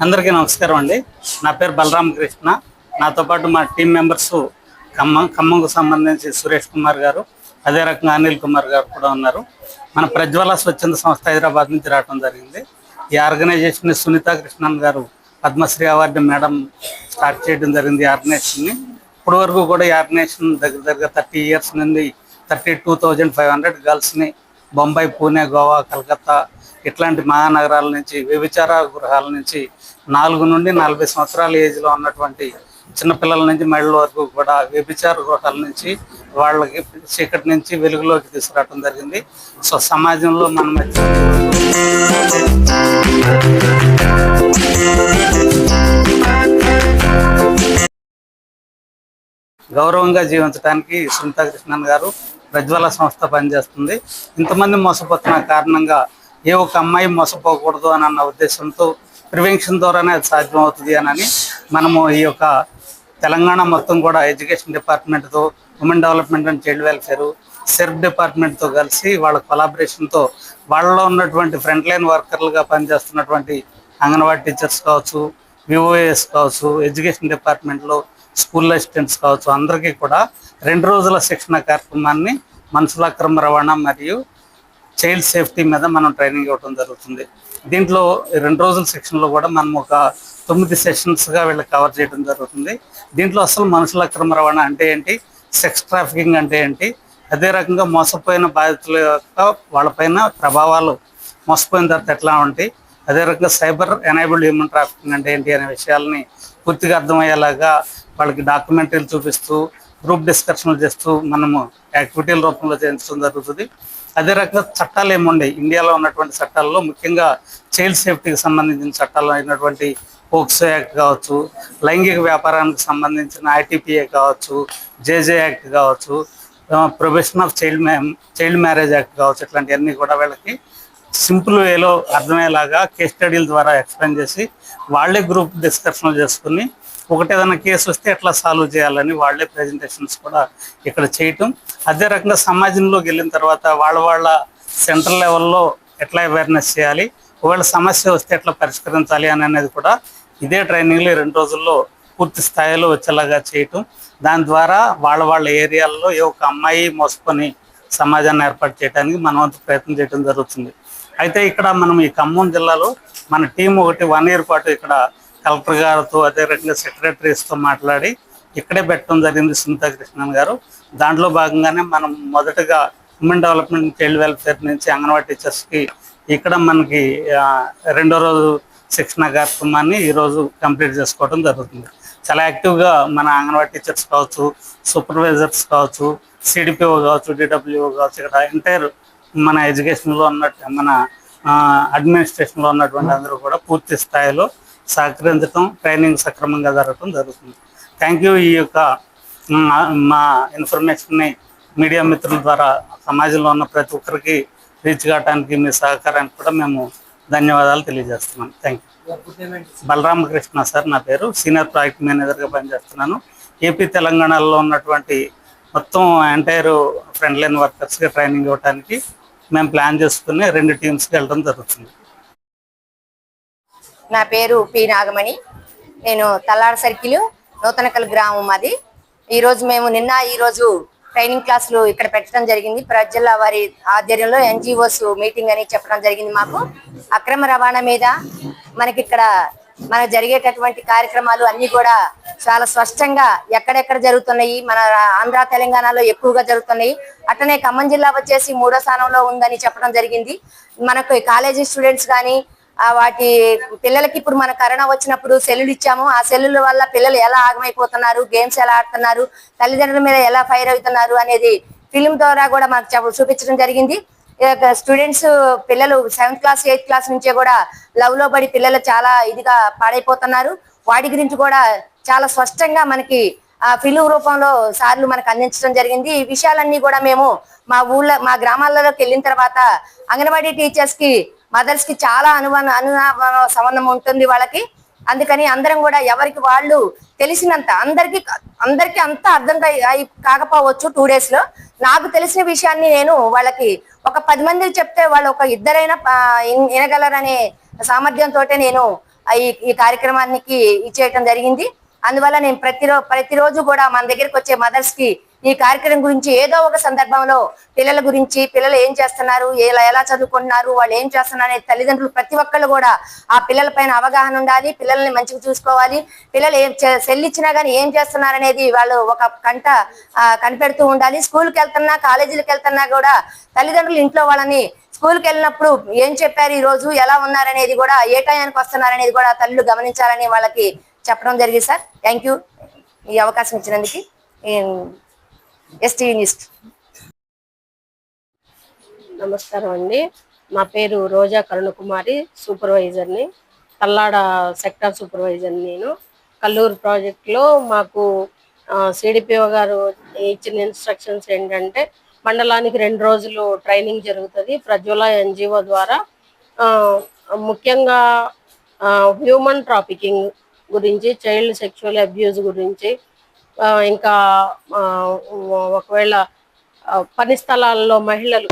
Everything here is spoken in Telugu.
అందరికీ నమస్కారం అండి. నా పేరు బలరామకృష్ణ. నాతో పాటు మా టీం మెంబర్స్ ఖమ్మంకు సంబంధించి సురేష్ కుమార్ గారు, అదే రకంగా అనిల్ కుమార్ గారు కూడా ఉన్నారు. మన ప్రజ్వల స్వచ్ఛంద సంస్థ హైదరాబాద్ నుంచి రావడం జరిగింది. ఈ ఆర్గనైజేషన్ సునీతా కృష్ణన్ గారు పద్మశ్రీ అవార్డు మేడం స్టార్ట్ చేయడం జరిగింది. ఈ ఆర్గనైజేషన్ని ఇప్పటి వరకు కూడా ఈ ఆర్గనైజేషన్ దగ్గర 30 ఇయర్స్ నుండి 32,500 గర్ల్స్ని బొంబాయి, పూణే, గోవా, కలకత్తా ఇట్లాంటి మహానగరాల నుంచి, వ్యభిచార గృహాల నుంచి 4 నుండి 40 సంవత్సరాల ఏజ్లో ఉన్నటువంటి చిన్నపిల్లల నుంచి మహిళల వరకు కూడా వ్యభిచార గృహాల నుంచి వాళ్ళకి చీకటి నుంచి వెలుగులోకి తీసుకురావడం జరిగింది. సో సమాజంలో మనం గౌరవంగా జీవించడానికి సునీతా కృష్ణన్ గారు ప్రజ్వల సంస్థ పనిచేస్తుంది. ఇంతమంది మోసపోతున్న కారణంగా ఏ ఒక అమ్మాయి మోసపోకూడదు అని అన్న ఉద్దేశంతో ప్రివెన్షన్ ద్వారానే అది సాధ్యం అవుతుంది అని మనము ఈ యొక్క తెలంగాణ మొత్తం కూడా ఎడ్యుకేషన్ డిపార్ట్మెంట్తో, women development and child welfare, SERP డిపార్ట్మెంట్తో కలిసి వాళ్ళ కొలాబరేషన్తో వాళ్ళలో ఉన్నటువంటి ఫ్రంట్ లైన్ వర్కర్లుగా పనిచేస్తున్నటువంటి అంగన్వాడీ టీచర్స్ కావచ్చు, విఓఎస్ కావచ్చు, ఎడ్యుకేషన్ డిపార్ట్మెంట్లో స్కూల్ అసిస్టెంట్స్ కావచ్చు, అందరికీ కూడా 2 రోజుల శిక్షణ కార్యక్రమాన్ని మనుషుల అక్రమ రవాణా మరియు చైల్డ్ సేఫ్టీ మీద మనం ట్రైనింగ్ ఇవ్వడం జరుగుతుంది. దీంట్లో 2 రోజుల సెక్షన్లో కూడా మనం ఒక 9 సెషన్స్గా వీళ్ళకి కవర్ చేయడం జరుగుతుంది. దీంట్లో అసలు మనుషుల అక్రమ రవాణా అంటే ఏంటి, సెక్స్ ట్రాఫికింగ్ అంటే ఏంటి, అదే రకంగా మోసపోయిన బాధితుల యొక్క వాళ్ళపైన ప్రభావాలు మోసపోయిన తర్వాత ఎట్లా ఉంటాయి, అదే రకంగా సైబర్ ఎనేబుల్డ్ హ్యూమన్ ట్రాఫికింగ్ అంటే ఏంటి అనే విషయాలని పూర్తిగా అర్థమయ్యేలాగా వాళ్ళకి డాక్యుమెంటరీలు చూపిస్తూ, గ్రూప్ డిస్కషన్లు చేస్తూ మనము యాక్టివిటీల రూపంలో చేయించడం జరుగుతుంది. అదే రకంగా చట్టాలు ఏముండయి, ఇండియాలో ఉన్నటువంటి చట్టాల్లో ముఖ్యంగా చైల్డ్ సేఫ్టీకి సంబంధించిన చట్టాలు అయినటువంటి పోక్సో యాక్ట్ కావచ్చు, లైంగిక వ్యాపారానికి సంబంధించిన ఐటీపీఏ కావచ్చు, జేజే యాక్ట్ కావచ్చు, probation of child marriage act కావచ్చు, ఇట్లాంటివన్నీ కూడా వీళ్ళకి సింపుల్ వేలో అర్థమయ్యేలాగా కేస్ స్టడీల ద్వారా ఎక్స్ప్లెయిన్ చేసి వాళ్ళే గ్రూప్ డిస్కషన్లు చేసుకుని ఒకటి ఏదైనా కేసు వస్తే ఎట్లా సాల్వ్ చేయాలని వాళ్ళే ప్రజెంటేషన్స్ కూడా ఇక్కడ చేయటం. అదే రకంగా సమాజంలోకి వెళ్ళిన తర్వాత వాళ్ళ సెంట్రల్ లెవెల్లో ఎట్లా అవేర్నెస్ చేయాలి, ఒకవేళ సమస్య వస్తే ఎట్లా పరిష్కరించాలి అని అనేది కూడా ఇదే ట్రైనింగ్లో 2 రోజుల్లో పూర్తి స్థాయిలో వచ్చేలాగా చేయటం. దాని ద్వారా వాళ్ళ ఏరియాల్లో ఏ ఒక అమ్మాయి మోసుకొని సమాజాన్ని ఏర్పాటు చేయడానికి మన వంతు ప్రయత్నం చేయడం జరుగుతుంది. అయితే ఇక్కడ మనం ఈ ఖమ్మం జిల్లాలో మన టీం ఒకటి 1 ఇయర్ పాటు ఇక్కడ కలెక్టర్ గారితో, అదే రకంగా సెక్రటరీస్తో మాట్లాడి ఇక్కడే పెట్టడం జరిగింది సునీతా కృష్ణన్ గారు. దాంట్లో భాగంగానే మనం మొదటగా ఉమెన్ డెవలప్మెంట్ చైల్డ్ వెల్ఫేర్ నుంచి అంగన్వాడీ టీచర్స్కి ఇక్కడ మనకి 2వ రోజు శిక్షణ కార్యక్రమాన్ని ఈరోజు కంప్లీట్ చేసుకోవడం జరుగుతుంది. చాలా యాక్టివ్గా మన అంగన్వాడీ టీచర్స్ కావచ్చు, సూపర్వైజర్స్ కావచ్చు, సిడిపిఓ కావచ్చు, డిడబ్ల్యూఓ కావచ్చు, ఇక్కడ ఎంటైర్ మన ఎడ్యుకేషన్లో ఉన్నట్టు మన అడ్మినిస్ట్రేషన్లో ఉన్నటువంటి అందరూ కూడా పూర్తి స్థాయిలో సహకరించడం, ట్రైనింగ్ సక్రమంగా జరగడం జరుగుతుంది. Thank you. ఈ యొక్క మా ఇన్ఫర్మేషన్ని మీడియా మిత్రుల ద్వారా సమాజంలో ఉన్న ప్రతి ఒక్కరికి రీచ్ కావడానికి మీ సహకారానికి కూడా మేము ధన్యవాదాలు తెలియజేస్తున్నాం. Thank you. బలరామకృష్ణ సార్ నా పేరు, సీనియర్ ప్రాజెక్ట్ మేనేజర్గా పనిచేస్తున్నాను. ఏపీ తెలంగాణలో ఉన్నటువంటి మొత్తం ఎంటైర్ ఫ్రంట్ లైన్ వర్కర్స్కి ట్రైనింగ్ ఇవ్వడానికి మేము ప్లాన్ చేసుకుని 2 టీమ్స్కి వెళ్ళడం జరుగుతుంది. నా పేరు పి నాగమణి. నేను తల్లాడ సర్కిల్ నూతనకల్ గ్రామం అది. ఈరోజు మేము ఈరోజు ట్రైనింగ్ క్లాసులు ఇక్కడ పెట్టడం జరిగింది. ప్రజల వారి ఆధ్వర్యంలో ఎన్జిఓస్ మీటింగ్ అని చెప్పడం జరిగింది. మాకు అక్రమ రవాణా మీద మనకు జరిగేటటువంటి కార్యక్రమాలు అన్ని కూడా చాలా స్పష్టంగా ఎక్కడెక్కడ జరుగుతున్నాయి, మన ఆంధ్ర తెలంగాణలో ఎక్కువగా జరుగుతున్నాయి. అట్లనే ఖమ్మం జిల్లా వచ్చేసి 3వ స్థానంలో ఉందని చెప్పడం జరిగింది. మనకు కాలేజీ స్టూడెంట్స్ కానీ వాటి పిల్లలకి ఇప్పుడు మన కరోనా వచ్చినప్పుడు సెల్లులు ఇచ్చాము. ఆ సెల్లుల వల్ల పిల్లలు ఎలా ఆగమైపోతున్నారు, గేమ్స్ ఎలా ఆడుతున్నారు, తల్లిదండ్రుల మీద ఎలా ఫైర్ అవుతున్నారు అనేది ఫిల్మ్ ద్వారా కూడా మనకు చూపించడం జరిగింది. స్టూడెంట్స్ పిల్లలు 7th క్లాస్ 8th క్లాస్ నుంచే కూడా లవ్ లో పడి పిల్లలు చాలా ఇదిగా పాడైపోతున్నారు. వాటి గురించి కూడా చాలా స్పష్టంగా మనకి ఫిల్మ్ రూపంలో సార్లు మనకు అందించడం జరిగింది. ఈ విషయాలన్నీ కూడా మేము మా గ్రామాలలోకి వెళ్ళిన తర్వాత అంగన్వాడీ టీచర్స్ కి, మదర్స్ కి చాలా సంబంధం ఉంటుంది వాళ్ళకి. అందుకని అందరం కూడా ఎవరికి వాళ్ళు తెలిసినంత అందరికి అంత అర్థం కాకపోవచ్చు 2 days లో. నాకు తెలిసిన విషయాన్ని నేను వాళ్ళకి ఒక 10 మందికి చెప్తే వాళ్ళు ఒక 2 వినగలరనే సామర్థ్యంతో నేను ఈ కార్యక్రమానికి ఇచ్చేయటం జరిగింది. అందువల్ల నేను ప్రతిరోజు కూడా మన దగ్గరికి వచ్చే మదర్స్ కి ఈ కార్యక్రమం గురించి ఏదో ఒక సందర్భంలో పిల్లల గురించి, పిల్లలు ఏం చేస్తున్నారు, ఎలా చదువుకుంటున్నారు, వాళ్ళు ఏం చేస్తున్నారు అనే తల్లిదండ్రులు ప్రతి ఒక్కళ్ళు కూడా ఆ పిల్లల పైన అవగాహన ఉండాలి. పిల్లల్ని మంచిగా చూసుకోవాలి. పిల్లలు సెల్ ఇచ్చినా గానీ ఏం చేస్తున్నారు అనేది వాళ్ళు ఒక కంట కనిపెడుతూ ఉండాలి. స్కూల్కి వెళ్తున్నా, కాలేజీలకు వెళ్తున్నా కూడా తల్లిదండ్రులు ఇంట్లో వాళ్ళని స్కూల్కి వెళ్ళినప్పుడు ఏం చెప్పారు, ఈ రోజు ఎలా ఉన్నారనేది కూడా, ఏ టయానికి వస్తున్నారనేది కూడా తల్లులు గమనించాలని వాళ్ళకి చెప్పడం జరిగింది. సార్, థ్యాంక్ యూ ఈ అవకాశం ఇచ్చినందుకు. STV news. నమస్కారం అండి. నా పేరు రోజా కరుణకుమారి, సూపర్వైజర్ని, తల్లాడ సెక్టార్ సూపర్వైజర్ని. నేను కల్లూరు ప్రాజెక్టులో మాకు సిడిపిఓ గారు ఇచ్చిన ఇన్స్ట్రక్షన్స్ ఏంటంటే, మండలానికి 2 రోజులు ట్రైనింగ్ జరుగుతుంది ప్రజ్వల ఎన్జిఓ ద్వారా. ముఖ్యంగా హ్యూమన్ ట్రాఫికింగ్ గురించి, చైల్డ్ సెక్షువల్ అబ్యూజ్ గురించి, ఇంకా ఒకవేళ పని స్థలాల్లో మహిళలు